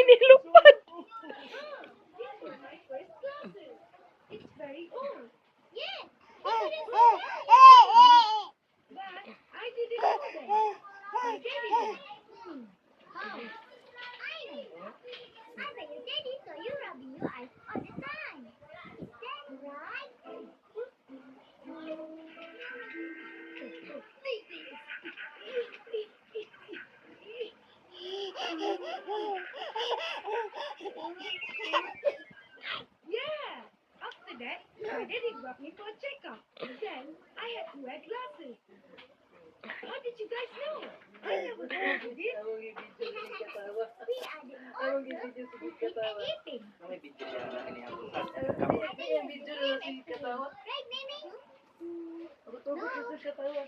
Nilupad. After that, my daddy brought me for a checkup. Then I had to wear glasses. How did you guys know? I never told you this. Anong video si Katawa? May video niya ang video na si Katawa. Tugot si Katawa.